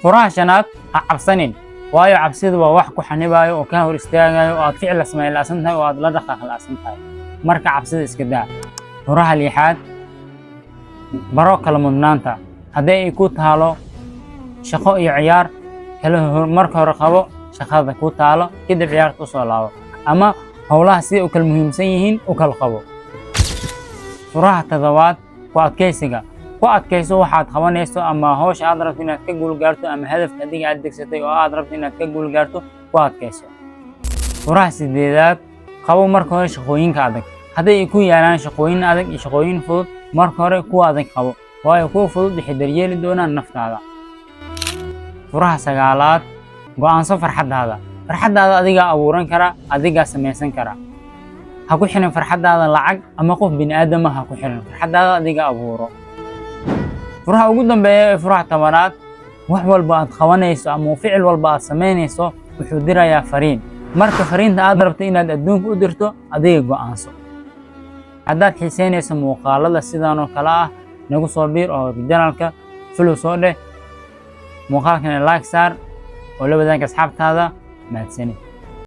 furaha shanaad ha cabsanin, waayo cabsidu waa wax ku xanibayo oo ka hor istaagayo oo aad ficil sameyn la'aan tahay oo aad la dhaqaaq la'aan tahay. Marka cabsida iska daa. Furaha lixaad baro kala mudnaanta. Haddii ay ku taalo shaqo iyo ciyaar, marka hore qabo shaqada ku taalo kadib ciyaarta u soo laabo, ama howlaha si u kala muhiimsan yihiin u kala qabo. Furaha toddobaad ku adkeysiga. Ku adkayso waxaad qabanayso ama hawsha aad rabto inaad ka guul gaarto ama hadafka adiga aad degsatay oo aad rabto inaad ka guul gaarto ku adkayso. Furaha sideedaad qabo marka hore shaqooyinka adag. Haddii ay ku yaalaan shaqooyin adag iyo shaqooyin fudud, marka hore kuwa adag qabo, waayo kuwa fudud waxay daryeeli doonaan naftaada. Furaha sagaalaad go'aanso farxadaada. Farxadaada adiga abuuran kara, adiga samaysan kara. Ha ku xirin farxadaada lacag ama qof bini'aadam ah, ha ku xirin farxadaada adiga abuuro. furaha ugu dambeeya ee furaha tobanaad, wax walba aad qabanayso ama ficil walba aad samaynayso wuxuu dirayaa fariin. Marka fariinta aad rabto inaad adduunka u dirto, adiga go'aanso. haddaad xiisaynayso muuqaalada sidan oo kale ah, nagu soo biir oo channelka follow soo dheh, muuqaalkana like saar oo la wadaag asxaabtaada. mahadsanid.